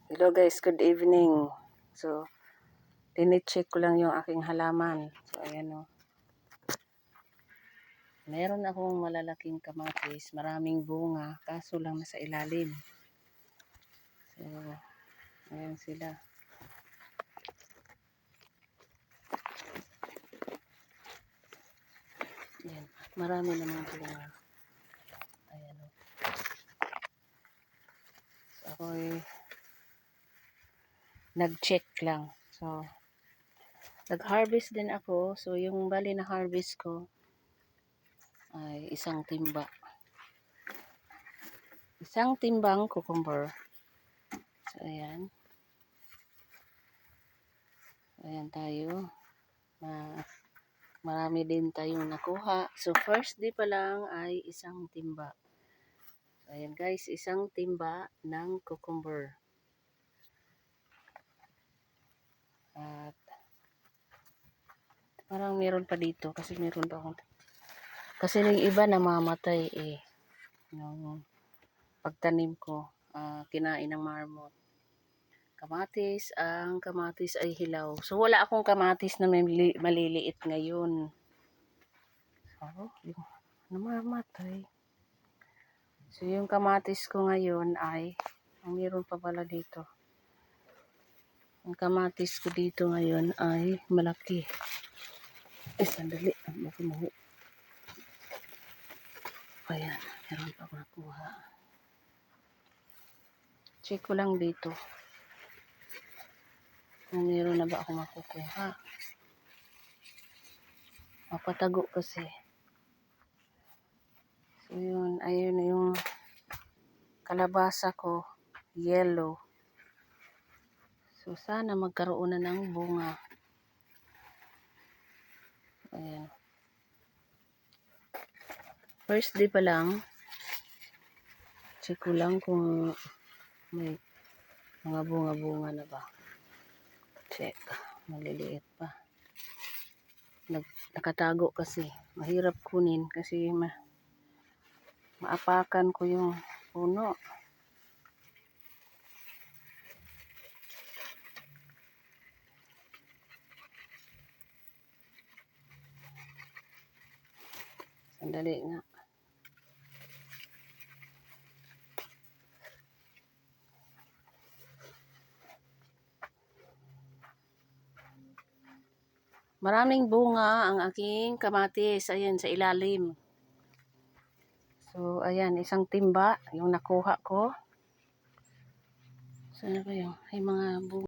Hello guys, good evening. So, tinicheck ko lang yung aking halaman. So, ayan o. Meron akong malalaking kamatis, maraming bunga, kaso lang nasa ilalim. So, ayan sila. Ayan, marami namang bunga. Ayan o. So, ako'y nag-check lang. So, nag-harvest din ako. So, yung bali na harvest ko ay isang timba. Isang timbang cucumber. So, ayan. Ayan tayo. Marami din tayong nakuha. So, first day pa lang ay isang timba. So, ayan guys, isang timba ng cucumber. At parang meron pa dito kasi meron pa akong... Kasi yung iba namamatay eh. Yung pagtanim ko, kinain ng marmot. Kamatis, ang kamatis ay hilaw. So, wala akong kamatis na maliliit ngayon. So, yung namamatay. So, yung kamatis ko ngayon ay, mayroon pa pala dito. Ang kamatis ko dito ngayon ay malaki. Sandali. Baka mahu. Ayan, meron pa nakuha. Check ko lang dito. Kung meron na ba ako makukuha. Mapatago kasi. So, yun. Ayun yung kalabasa ko. Yellow. So, sana magkaroon na ng bunga. Ayan. First day pa lang. Check ko lang kung may mga bunga-bunga na ba. Check. Maliliit pa. Nakatago kasi. Mahirap kunin kasi maapakan ko yung puno. Sandali nga. Maraming bunga ang aking kamatis. Ayan, sa ilalim. So, ayan, isang timba yung nakuha ko. Sana ba yung, ay mga bunga.